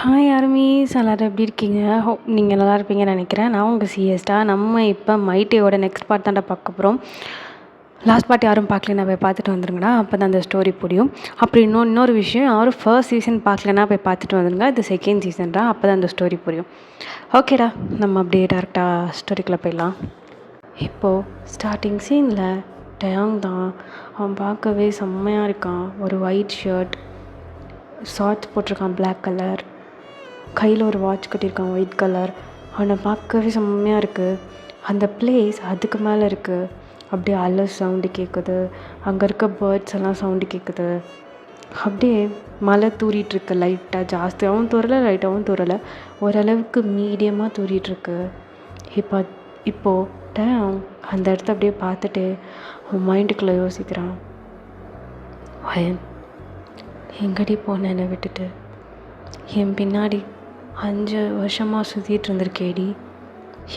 Hi armies, எல்லோரும் எப்படி இருக்கீங்க? ஹோப் நீங்கள் நல்லா இருப்பீங்கன்னு நினைக்கிறேன். நான் உங்கள் சிஎஸ்டா. நம்ம இப்போ மைட்டியோட நெக்ஸ்ட் பார்ட் தான்டா பார்க்க போகிறோம். லாஸ்ட் பார்ட் யாரும் பார்க்கலன்னா போய் பார்த்துட்டு வந்துருங்கடா, அப்போ தான் அந்த ஸ்டோரி புரியும். அப்புறம் இன்னொரு விஷயம், யாரும் ஃபர்ஸ்ட் சீசன் பார்க்கலன்னா போய் பார்த்துட்டு வந்துருங்க. இது செகண்ட் சீசன்டா, அப்போ தான் அந்த ஸ்டோரி புரியும். ஓகேடா, நம்ம அப்படியே டேரெக்டாக ஸ்டோரிக்குள்ளே போயிடலாம். இப்போது ஸ்டார்டிங் சீனில் டயாங் தான். அவன் பார்க்கவே செம்மையாக இருக்கான். ஒரு ஒயிட் ஷர்ட், ஷார்ட்ஸ் போட்டிருக்கான் பிளாக் கலர், கையில் ஒரு வாட்ச் கட்டியிருக்கான் ஒயிட் கலர். அவனை பார்க்கவே செம்மையாக இருக்குது. அந்த பிளேஸ் அதுக்கு மேலே இருக்குது. அப்படியே அலை சவுண்டு கேட்குது, அங்கே இருக்க பேர்ட்ஸ் எல்லாம் சவுண்டு கேட்குது. அப்படியே மழை தூரிகிட்ருக்கு, லைட்டாக ஜாஸ்தியாகவும் தூரலை லைட்டாகவும் தூரலை, ஓரளவுக்கு மீடியமாக தூரிகிட்ருக்கு. இப்போது டேம் அந்த இடத்த அப்படியே பார்த்துட்டு அவன் மைண்டுக்குள்ளே யோசிக்கிறான், வயன் எங்கடி போனேன் என்னை விட்டுட்டு? என் பின்னாடி 5 வருஷமாக சுற்றிட்டு இருந்திருக்கேடி.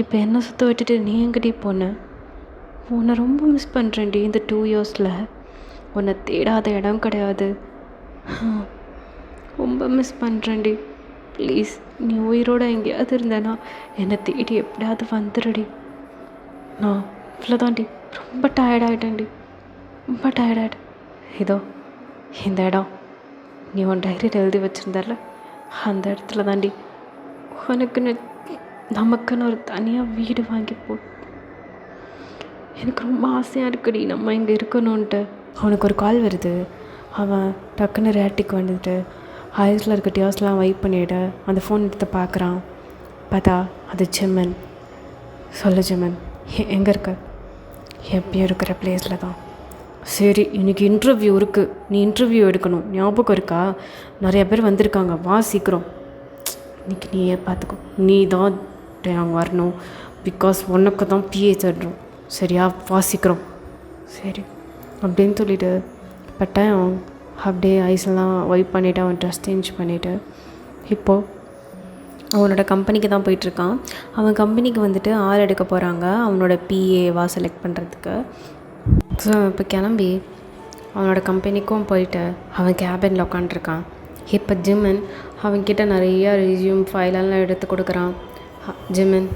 இப்போ என்ன சுற்ற விட்டுட்டு நீ எங்கடி போன? உன்னை ரொம்ப மிஸ் பண்ணுறேன்டி. இந்த 2 இயர்ஸில் உன்னை தேடாத இடம் கிடையாது. ரொம்ப மிஸ் பண்ணுறேன்டி. ப்ளீஸ் நீ உயிரோடு எங்கேயாவது இருந்தேன்னா என்னை தேடி எப்படியாவது வந்துடுடி. நான் இவ்வளோதான்டி, ரொம்ப டயர்டாகிட்டேன்டி, ரொம்ப டயர்டாகிட்டேன். இதோ இந்த இடம் நீ உன் டைரியில் எழுதி வச்சுருந்தால, அந்த இடத்துல தாண்டி நமக்குன்னு ஒரு தனியாக வீடு வாங்கி எனக்கு ரொம்ப ஆசையாக இருக்குடி நம்ம இங்கே இருக்கணுன்ட்டு. அவனுக்கு ஒரு கால் வருது. அவன் டக்குன்னு ரேட்டிக்கு வந்துட்டு ஐஸில் இருக்க டியர்ஸ்லாம் வைப் பண்ணிவிட்டு அந்த ஃபோன் எடுத்து பார்க்குறான். பார்த்தா அது ஜிம்மன். சொல்லு ஜிம்மன், எங்கே இருக்க? எப்பயும் இருக்கிற பிளேஸில் தான். சரி, இன்றைக்கி இன்டர்வியூ இருக்குது, நீ இன்டர்வியூ எடுக்கணும், ஞாபகம் இருக்கா? நிறைய பேர் வந்திருக்காங்க, வா சீக்கிரம். இன்றைக்கி நீயே பார்த்துக்கோ, நீ தான் அங்கே வரணும். பிகாஸ் உனக்கு தான் பிஏ தடுறோம், சரியா? வா சீக்கிரம். சரி அப்படின்னு சொல்லிவிட்டு பட்டாயம் அப்படியே ஐஸெல்லாம் வைப் பண்ணிவிட்டு அவன் ட்ரெஸ் சேஞ்ச் பண்ணிவிட்டு இப்போது அவனோட கம்பெனிக்கு தான் போயிட்டுருக்கான். அவன் கம்பெனிக்கு வந்துட்டு ஆள் எடுக்க போகிறாங்க அவனோட பிஏவா செலக்ட் பண்ணுறதுக்கு. ஸோ இப்போ கிளம்பி அவனோட கம்பெனிக்கும் போயிட்டு அவன் கேபினில் உட்காண்ட்ருக்கான். இப்போ ஜிம்மன் அவன்கிட்ட நிறையா ரெஸ்யூம் ஃபைலெல்லாம் எடுத்து கொடுக்குறான். ஜிம்மன்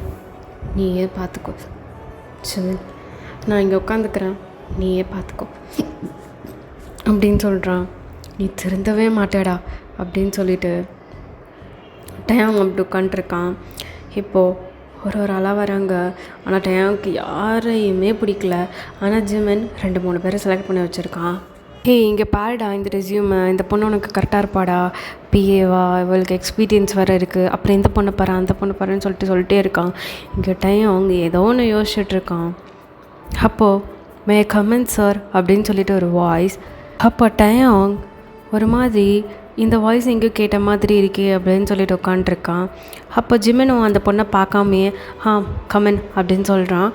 நீயே பார்த்துக்கோ, ஜிம்மன் நான் இங்கே உட்காந்துக்கிறேன், நீயே பார்த்துக்கோ அப்படின்னு சொல்கிறான். நீ திருந்தவே மாட்டேடா அப்படின்னு சொல்லிட்டு டயாங் அப்படி உட்காண்ட்ருக்கான். இப்போது ஒரு ஆளாக வராங்க. ஆனால் டயாங்க்கு யாரையுமே பிடிக்கல. ஆனால் ஜிம்மன் 2-3 பேரை செலக்ட் பண்ணி வச்சுருக்கான். இங்கே பாருடா, இந்த ரெஸ்யூமை, இந்த பொண்ணு உனக்கு கரெக்டாக இருப்பாடா, பிஏவா, இவளுக்கு எக்ஸ்பீரியன்ஸ் வேறு இருக்குது, அப்புறம் இந்த பொண்ணை பாரு அந்த பொண்ணை பாருன்னு சொல்லிட்டே இருக்கான். இங்கே டயாங் ஏதோ ஒன்று யோசிச்சுட்ருக்கான். அப்போது மே கமெண்ட் சார் அப்படின்னு சொல்லிட்டு ஒரு வாய்ஸ். அப்போ டயாங் ஒரு மாதிரி இந்த வாய்ஸ் எங்கேயோ கேட்ட மாதிரி இருக்கே அப்படின்னு சொல்லிட்டு உட்காண்ட்ருக்கான். அப்போ ஜிம்மனும் அந்த பொண்ணை பார்க்காமையே கமெண்ட் அப்படின்னு சொல்கிறான்.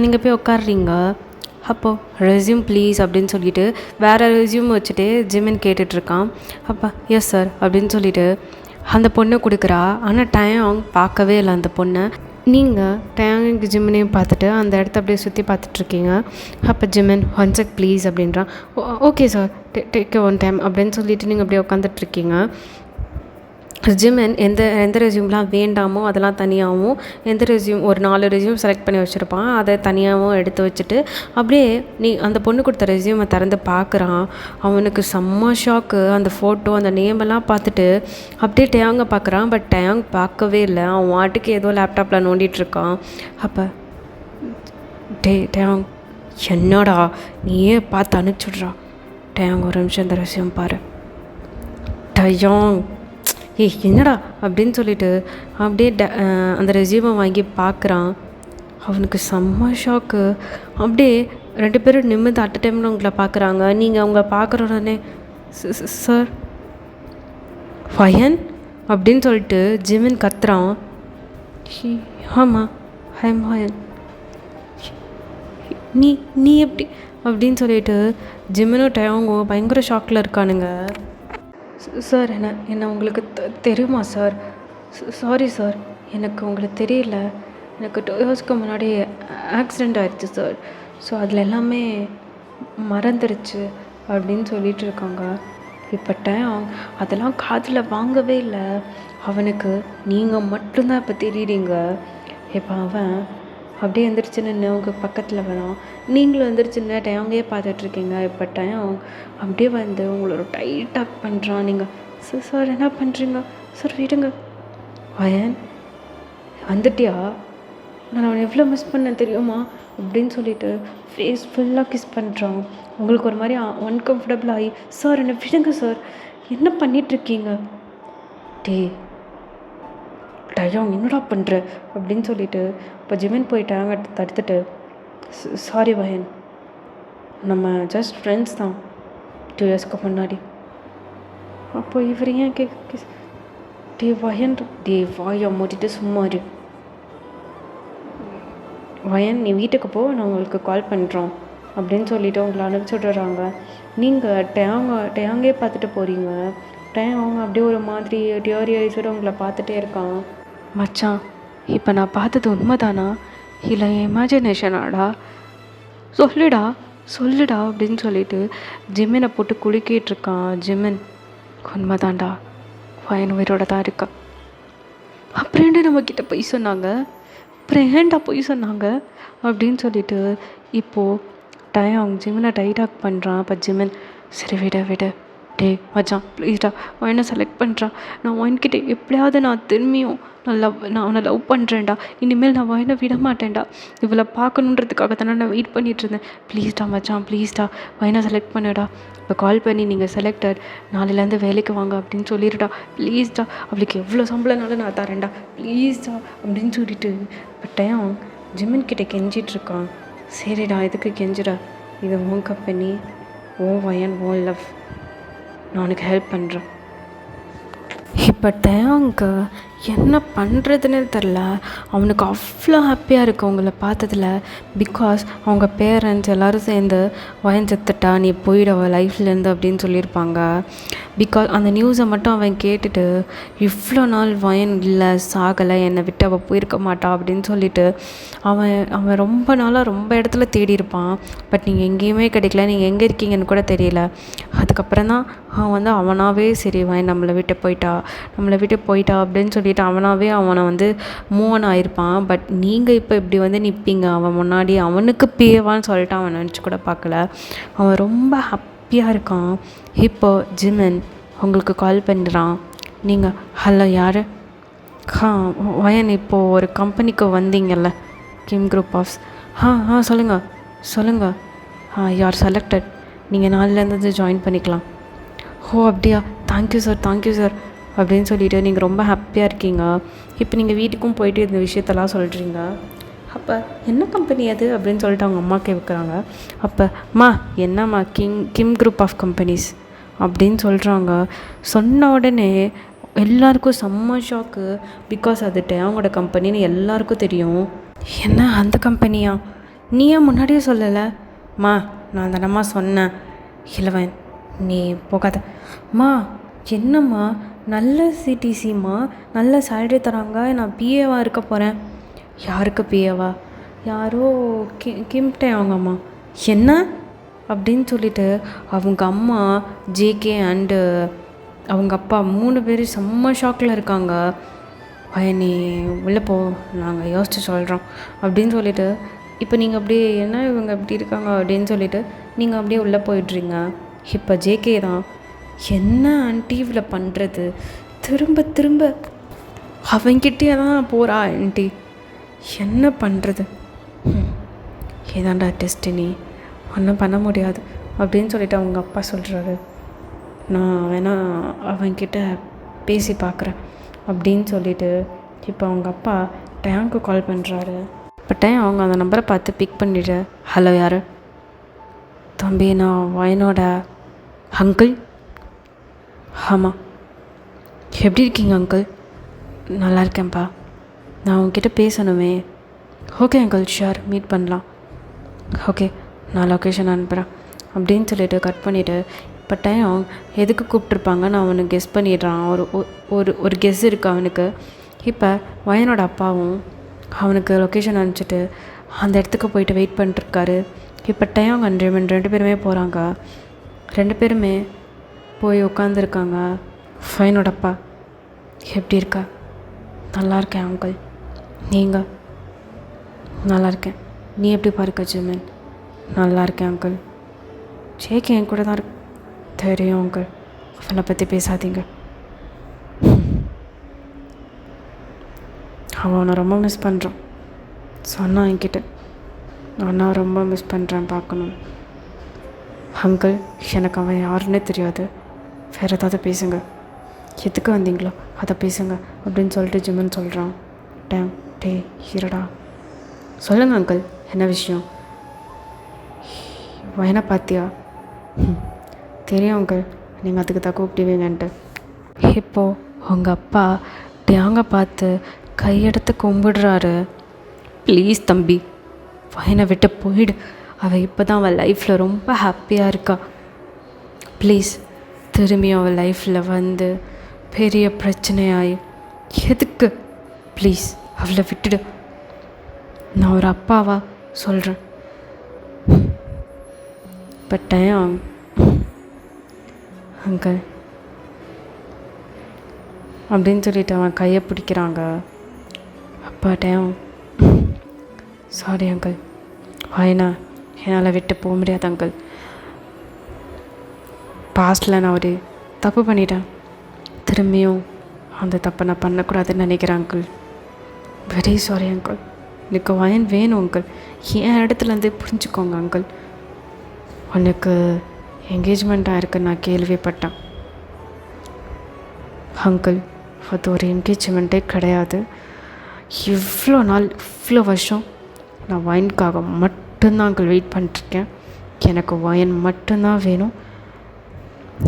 நீங்கள் போய் உட்காடுறீங்க. அப்போது ரெஸ்யூம் ப்ளீஸ் அப்படின்னு சொல்லிட்டு வேறு ரெஸ்யூம் வச்சுட்டு ஜிம்மன் கேட்டுட்ருக்கான். அப்போ எஸ் சார் அப்படின்னு சொல்லிட்டு அந்த பொண்ணை கொடுக்குறா. ஆனால் டயாங் பார்க்கவே இல்லை அந்த பொண்ணை. நீங்கள் டயாங்கு ஜிம்மனையும் பார்த்துட்டு அந்த இடத்த அப்படியே சுற்றி பார்த்துட்ருக்கீங்க. அப்போ ஜிம்மன் 1 sec ப்ளீஸ் அப்படின்றான். Okay sir, take one time அப்படின்னு சொல்லிவிட்டு நீங்கள் அப்படியே உட்காந்துட்ருக்கீங்க. ஜிம்மன் எந்த ரெஸ்யூம்லாம் வேண்டாமோ அதெல்லாம் தனியாகவும், எந்த ரெஸ்யூம் ஒரு 4 ரெஸ்யூம் செலக்ட் பண்ணி வச்சுருப்பான், அதை தனியாகவும் எடுத்து வச்சுட்டு அப்படியே அந்த பொண்ணு கொடுத்த ரெஸ்யூமை திறந்து பார்க்குறான். அவனுக்கு செம்ம ஷாக்கு. அந்த ஃபோட்டோ அந்த நேமெல்லாம் பார்த்துட்டு அப்படியே டயாங்கை பார்க்குறான். பட் டயாங் பார்க்கவே இல்லை. அவன் வாட்டுக்கு ஏதோ லேப்டாப்பில் நோண்டிகிட்ருக்கான். அப்போ டயாங் என்னடா நீயே பார்த்து அனுப்பிச்சுட்றா. டயாங் ஒரு நிமிஷம் இந்த ரெஸ்யூம் பாரு. டயாங் என்னடா அப்படின்னு சொல்லிட்டு அப்படியே அந்த ரெஸ்யூமை வாங்கி பார்க்குறான். அவனுக்கு செம்ம ஷாக்கு. அப்படியே 2 பேரும் நிமிர்ந்து அட் டைமில் உங்களை பார்க்குறாங்க. நீங்கள் அவங்கள பார்க்குற உடனே சார் வயன் அப்படின்னு சொல்லிட்டு ஜிம்மன் கத்துறான். ஆமாம் ஐம் வயன். நீ எப்படி அப்படின்னு சொல்லிட்டு ஜிம்மனும் டயாங்கோ பயங்கர ஷாக்கில் இருக்கானுங்க. சார் என்ன உங்களுக்கு தெரியுமா சார்? சாரி சார், எனக்கு உங்களுக்கு தெரியல. எனக்கு 2 இயர்ஸ்க்கு முன்னாடி ஆக்சிடெண்ட் ஆயிடுச்சு சார். ஸோ அதில் எல்லாமே மறந்துடுச்சு அப்படின்னு சொல்லிகிட்டு இருக்காங்க. இப்போ டயம் அதெல்லாம் காதில் வாங்கவே இல்லை. அவனுக்கு நீங்கள் மட்டும்தான் இப்போ தெரியுறீங்க. இப்போ அவன் அப்படியே எந்திரிச்சு நின்று உங்க பக்கத்தில் வரான். நீங்களும் எந்திரிச்சு நின்று டயங்கையே பார்த்துட்ருக்கீங்க. இப்போ டயம் அப்படியே வந்து உங்களை ஒரு டைட்டாக பண்ணுறான். நீங்கள் சார் சார் என்ன பண்ணுறீங்க சார், விடுங்க. வயன் வந்துட்டியா, நான் அவனை எவ்வளோ மிஸ் பண்ணேன் தெரியுமா அப்படின்னு சொல்லிட்டு ஃபேஸ் ஃபுல்லாக கிஸ் பண்ணுறான். உங்களுக்கு ஒரு மாதிரி அன்கம்ஃபர்டபுள் ஆகி, சார் என்னை விடுங்க சார், என்ன பண்ணிகிட்ருக்கீங்க, டே டயம் என்னடா பண்ணுற அப்படின்னு சொல்லிட்டு இப்போ ஜிமின் போயிட்டாங்க தடுத்துட்டு, சாரி வயன், நம்ம ஜஸ்ட் ஃப்ரெண்ட்ஸ் தான் 2 இயர்ஸ்க்கு முன்னாடி. அப்போ இவர் ஏன் டே வயன், டே வாயை மூடிட்டு சும்மா இரு. வயன் நீ வீட்டுக்கு போ, நான் உங்களுக்கு கால் பண்ணுறோம் அப்படின்னு சொல்லிவிட்டு உங்களை அனுப்பிச்சி விட்டுறாங்க. நீங்கள் டேங்கே பார்த்துட்டு போகிறீங்க. அவங்க அப்படியே ஒரு மாதிரி டியரி ஐஸோடு உங்களை பார்த்துட்டே இருக்கான். மச்சான், இப்போ நான் பார்த்தது உண்மைதானா இல்லை இமேஜினேஷனாடா, சொல்லுடா அப்படின்னு சொல்லிட்டு ஜிம்மினை போட்டு குலுக்கிட்டு இருக்கான். ஜிம்மின், உண்மைதான்டா, வயன் உயிரோட தான் இருக்கா. அப்புறம் ஏன்டா நம்மக்கிட்ட பொய் சொன்னாங்க, அப்படின்னு சொல்லிட்டு இப்போது டயம் ஜிமினை டைட்டாக் பண்ணுறான். அப்போ ஜிமின், சரி விட டே மச்சான் ப்ளீஸ்டா, வயனை செலக்ட் பண்ணுறான். நான் வயன்கிட்ட எப்படியாவது நான் திரும்பியும் நான் அவனை லவ் பண்ணுறேன்டா. இனிமேல் நான் வயனை விட மாட்டேன்டா. இவளை பார்க்கணுன்றதுக்காக தானே நான் வெயிட் பண்ணிகிட்ருந்தேன். ப்ளீஸ்டா மச்சான், ப்ளீஸ்டா வயனை செலக்ட் பண்ணுடா. இப்போ கால் பண்ணி நீங்கள் செலக்டட், நாளையிலேருந்து வேலைக்கு வாங்க அப்படின்னு சொல்லிடுடா. ப்ளீஸ்டா, அவளுக்கு எவ்வளோ சம்பளம்னாலும் நான் தரேன்டா, ப்ளீஸ்டா அப்படின்னு சொல்லிட்டு இப்போ டயம் ஜிமின் கிட்டே கெஞ்சிட்ருக்கான். சரிடா, எதுக்கு கெஞ்சிடா, இது உன் கம்பெனி, ஓ வயன், ஓ லவ், நான் உனக்கு ஹெல்ப் பண்ணுறேன். இப்போ டயாங்க்கு என்ன பண்ணுறதுன்னு தெரில. அவனுக்கு அவ்வளோ ஹாப்பியாக இருக்குது அவங்கள பார்த்ததில். பிகாஸ் அவங்க பேரண்ட்ஸ் எல்லோரும் சேர்ந்து வயன் செத்துட்டா, நீ போயிடுவ லைஃப்லேருந்து அப்படின்னு சொல்லியிருப்பாங்க. பிகாஸ் அந்த நியூஸை மட்டும் அவன் கேட்டுட்டு, இவ்வளோ நாள் வயன் இல்லை, சாகலை, என்னை விட்டு அவள் போயிருக்க மாட்டா அப்படின்னு சொல்லிட்டு அவன் ரொம்ப நாளாக ரொம்ப இடத்துல தேடி இருப்பான். பட் நீங்கள் எங்கேயுமே கிடைக்கல, நீங்கள் எங்கே இருக்கீங்கன்னு கூட தெரியல. அதுக்கப்புறம் தான் அவன் அவனாகவே சரி வயன் நம்மளை விட்டு போயிட்டா அப்படின்னு சொல்லிட்டு அவனை மூவ் ஆன் ஆகிருப்பான். பட் நீங்கள் இப்போ இப்படி நிற்பீங்க அவன் முன்னாடி, அவனுக்கு பிஏவான்னு சொல்லிட்டு அவன் நினச்சி கூட பார்க்கல. அவன் ரொம்ப ஹாப்பியாக இருக்கான். இப்போ ஜிமின் உங்களுக்கு கால் பண்ணுறான். நீங்கள் ஹலோ யார்? வயன், இப்போது ஒரு கம்பெனிக்கு வந்தீங்கல்ல, கிம் குரூப் ஆஃப்ஸ். சொல்லுங்கள். யார் செலக்டட், நீங்கள் நாளிலேருந்து ஜாயின் பண்ணிக்கலாம். ஓ அப்படியா, தேங்க்யூ சார் அப்படின்னு சொல்லிவிட்டு நீங்கள் ரொம்ப ஹாப்பியாக இருக்கீங்க. இப்போ நீங்கள் வீட்டுக்கும் போயிட்டு இந்த விஷயத்தெல்லாம் சொல்கிறீங்க. அப்போ என்ன கம்பெனி அது அப்படின்னு சொல்லிட்டு அவங்க அம்மா கேட்குறாங்க. அப்போ என்னம்மா கிம் குரூப் ஆஃப் கம்பெனிஸ் அப்படின்னு சொல்கிறாங்க. சொன்ன உடனே எல்லாருக்கும் செம்ம ஷாக்கு. பிகாஸ் அது அவங்களோட கம்பெனின்னு எல்லாருக்கும் தெரியும். என்ன அந்த கம்பெனியா, நீ ஏன் முன்னாடியே சொல்லலை? நான் தானம்மா சொன்னேன். இளவன், நீ போகாத. என்னம்மா, நல்ல சிடிசிம்மா, நல்ல சேலரி தராங்க, நான் பிஏவாக இருக்க போகிறேன். யாருக்கு பிஏவா? யாரோ கிம்டே அவங்க அம்மா. என்ன அப்படின்னு சொல்லிட்டு அவங்க அம்மா, ஜேகே அண்டு அவங்க அப்பா 3 பேரும் செம்ம ஷாக்கில் இருக்காங்க. நீ உள்ளே போ, நாங்கள் யோசிச்சு சொல்கிறோம் அப்படின்னு சொல்லிட்டு இப்போ நீங்கள் அப்படியே என்ன இவங்க இப்படி இருக்காங்க அப்படின்னு சொல்லிட்டு நீங்கள் அப்படியே உள்ளே போயிடுறீங்க. இப்போ ஜேகே தான், என்ன ஆண்டி இதில் பண்ணுறது, திரும்ப அவங்கிட்டே தான் போகிறா ஆண்டி, என்ன பண்ணுறது, ஏதாண்டா டெஸ்டினி, ஒன்றும் பண்ண முடியாது அப்படின்னு சொல்லிட்டு அவங்க அப்பா சொல்கிறாரு. நான் வேணா அவங்கிட்ட பேசி பார்க்குறேன் அப்படின்னு சொல்லிட்டு இப்போ அவங்க அப்பா டயாங்க்கு கால் பண்ணுறாரு. இப்போ அவங்க அந்த நம்பரை பார்த்து பிக் பண்ணிவிட்டு, ஹலோ யார்? தம்பி, நான் வயனோட அங்கிள். ஆமாம், எப்படி இருக்கீங்க அங்கிள்? நல்லா இருக்கேன்ப்பா, நான் உங்ககிட்ட பேசணுமே. ஓகே அங்கிள், ஷியோர், மீட் பண்ணலாம். ஓகே, நான் லொக்கேஷன் அனுப்புகிறேன் அப்படின்னு சொல்லிட்டு கட் பண்ணிவிட்டு இப்போ எதுக்கு கூப்பிட்ருப்பாங்க நான் அவனுக்கு கெஸ் பண்ணிடுறான். ஒரு கெஸ் இருக்குது அவனுக்கு. இப்போ வயனோட அப்பாவும் அவனுக்கு லொக்கேஷன் அனுப்பிச்சிட்டு அந்த இடத்துக்கு போயிட்டு வெயிட் பண்ணிட்டுருக்காரு. இப்போ 2 பேருமே போகிறாங்க. 2 பேருமே போய் உட்காந்துருக்காங்க. ஃபைனோட அப்பா, எப்படி இருக்கா? நல்லா இருக்கேன் அங்கிள். நீங்கள்? நல்லா இருக்கேன். நீ எப்படி பாருக்க ஜிமின்? நல்லா இருக்கேன் அங்கிள். ஜேகே என் கூட தான் இருக்கு. தெரியும் அங்கிள். அவனை பற்றி பேசாதீங்க. அவன் அவனை ரொம்ப மிஸ் பண்ணுறான். சொன்னான் என்கிட்ட. நான் ரொம்ப மிஸ் பண்ணுறேன், பார்க்கணும். அங்கிள், எனக்கு அவன் யாருன்னே தெரியாது. வேறு ஏதாவது பேசுங்க. எதுக்கு வந்தீங்களோ அதை பேசுங்க அப்படின்னு சொல்லிட்டு ஜிம்மன் சொல்கிறான். டே ஹீரோடா, சொல்லுங்கள் அங்கிள், என்ன விஷயம்? வயனை பார்த்தியா? தெரியும் அங்கிள், நீங்கள் அதுக்கு தான் கூப்பிடுவீங்கன்ட்டு. இப்போது உங்கள் அப்பா டேங்க பார்த்து கையெடுத்து கும்பிடுறாரு. ப்ளீஸ் தம்பி, வயனை விட்டு போயிடு. அவள் இப்போ தான் அவள் லைஃப்பில் ரொம்ப ஹாப்பியாக இருக்கா. ப்ளீஸ் திரும்பி அவள் லைஃப்பில் வந்து பெரிய பிரச்சனையாயி எதுக்கு? ப்ளீஸ் அவளை விட்டுடு. நான் ஒரு அப்பாவா சொல்கிறேன். பட் அங்கிள் அப்படின்னு சொல்லிட்டு அவன் கையை பிடிக்கிறாங்க. அப்பா சாரி அங்கிள், வாயினா என்னால் விட்டு போக முடியாது அங்கிள். பாஸ்டில் நான் ஒரு தப்பு பண்ணிட்டேன். திரும்பியும் அந்த தப்பை நான் பண்ணக்கூடாதுன்னு நினைக்கிறேன் அங்கிள். Very sorry uncle. எனக்கு வயன் வேணும் அங்கிள். என் இடத்துலேருந்தே புரிஞ்சுக்கோங்க அங்கிள். உனக்கு என்கேஜ்மெண்ட்டாக இருக்குன்னு நான் கேள்விப்பட்டேன் அங்கிள். அது ஒரு என்கேஜ்மெண்ட்டே கிடையாது. இவ்வளோ நாள், இவ்வளோ வருஷம் நான் வயனுக்காக மட்டும்தான் அங்கிள் வெயிட் பண்ணிட்டுருக்கேன். எனக்கு வயன் மட்டும்தான் வேணும்.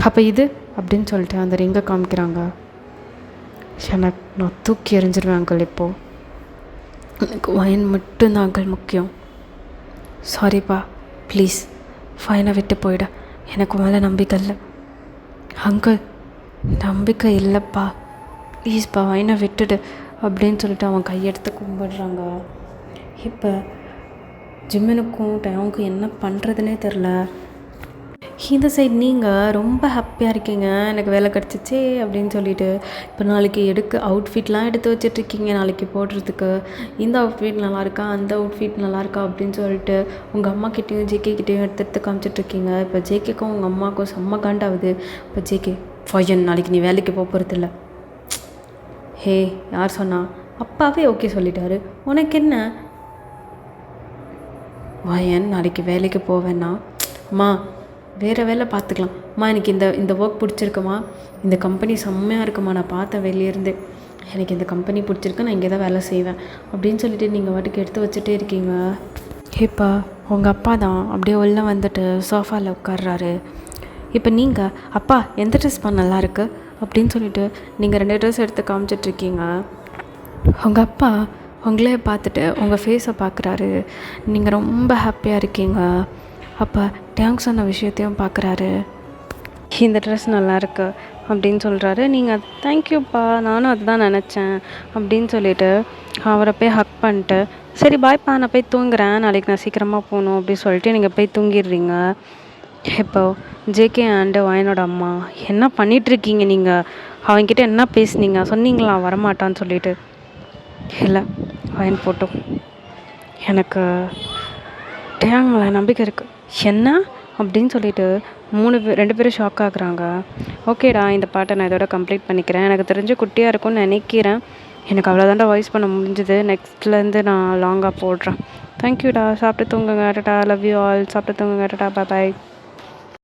அப்போ இது அப்படின்னு சொல்லிட்டு அந்த ரிங்கை காமிக்கிறாங்க. எனக்கு நான் தூக்கி எறிஞ்சிருவேன் அங்கிள். இப்போது எனக்கு வயன் மட்டும்தான் அங்கிள் முக்கியம். சாரிப்பா, ப்ளீஸ் ஃபைனை விட்டு போயிட. எனக்கு மேலே நம்பிக்கை இல்லை அங்கிள். நம்பிக்கை இல்லைப்பா, ப்ளீஸ்ப்பா வயனை விட்டுடு அப்படின்னு சொல்லிட்டு அவன் கையெடுத்து கும்பிடுறாங்க. இப்போ ஜிம்மனுக்கும் டேவுக்கும் என்ன பண்ணுறதுனே தெரில. இந்த சைடு நீங்கள் ரொம்ப ஹாப்பியாக இருக்கீங்க, எனக்கு வேலை கிடச்சிச்சே அப்படின்னு சொல்லிட்டு இப்போ நாளைக்கு அவுட்ஃபிட்லாம் எடுத்து வச்சிட்ருக்கீங்க நாளைக்கு போடுறதுக்கு. இந்த அவுட்ஃபிட் நல்லாயிருக்கா, அந்த அவுட்ஃபிட் நல்லாயிருக்கா அப்படின்னு சொல்லிட்டு உங்கள் அம்மாக்கிட்டேயும் ஜேகேக்கிட்டேயும் எடுத்து காமிச்சிட்ருக்கீங்க. இப்போ ஜேகேக்கும் உங்கள் அம்மாவுக்கும் செம்ம காண்டாகுது. இப்போ ஜேகே, ஃபயன் நாளைக்கு நீ வேலைக்கு போகிறதில்ல. ஹே, யார் சொன்னா? அப்பாவே ஓகே சொல்லிட்டாரு, உனக்கு என்ன? வயன் நாளைக்கு வேலைக்கு போவேன்னா அம்மா வேறு வேலை பார்த்துக்கலாம்மா, எனக்கு இந்த ஒர்க் பிடிச்சிருக்குமா, இந்த கம்பெனி செம்மையாக இருக்குமா, நான் பார்த்தேன் வெளியேருந்து, எனக்கு இந்த கம்பெனி பிடிச்சிருக்கு, நான் இங்கே தான் வேலை செய்வேன் அப்படின்னு சொல்லிட்டு நீங்கள் வாட்டுக்கு எடுத்து வச்சுட்டே இருக்கீங்க. இப்போ உங்கள் அப்பா தான் அப்படியே உள்ளே வந்துட்டு சோஃபாவில் உட்கார்றாரு. இப்போ நீங்கள், அப்பா எந்த ட்ரெஸ்ப்பா நல்லாயிருக்கு அப்படின்னு சொல்லிட்டு நீங்கள் 2 ட்ரெஸ் எடுத்து காமிச்சிட்ருக்கீங்க. உங்கள் அப்பா உங்களே பார்த்துட்டு உங்கள் ஃபேஸை பார்க்குறாரு. நீங்கள் ரொம்ப ஹாப்பியாக இருக்கீங்க. அப்போ டேங்க் சொன்ன விஷயத்தையும் பார்க்குறாரு. இந்த ட்ரெஸ் நல்லாயிருக்கு அப்படின்னு சொல்கிறாரு. நீங்கள் தேங்க்யூப்பா, நானும் அதுதான் நினச்சேன் அப்படின்னு சொல்லிவிட்டு அவரை போய் ஹக் பண்ணிட்டு, சரி பாய்ப்பா நான் போய் தூங்குறேன், நாளைக்கு நான் சீக்கிரமாக போகணும் அப்படின்னு சொல்லிட்டு நீங்கள் போய் தூங்கிடுறீங்க. இப்போது ஜேகே அண்டு வயனோட அம்மா, என்ன பண்ணிகிட்ருக்கீங்க நீங்கள்? அவங்ககிட்ட என்ன பேசுனீங்க? சொன்னீங்களா வரமாட்டான்னு சொல்லிட்டு? இல்லை வயன் போட்டோம், எனக்கு டேங் மேலே நம்பிக்கை இருக்குது. என்ன அப்படின்னு சொல்லிட்டு 2 பேரும் ஷாக் ஆகுறாங்க. ஓகேடா, இந்த பாட்டை நான் இதோட கம்ப்ளீட் பண்ணிக்கிறேன். எனக்கு தெரிஞ்சு குட்டியாக இருக்கும்னு நினைக்கிறேன். எனக்கு அவ்வளோதான்டா வாய்ஸ் பண்ண முடிஞ்சுது. நெக்ஸ்ட்லேருந்து நான் லாங்காக போடுறேன். தேங்க்யூடா, சாப்பிட்டு தூங்குங்க. Tata, love you all. சாப்பிட்டு தூங்குங்க. டாடா, பாய்.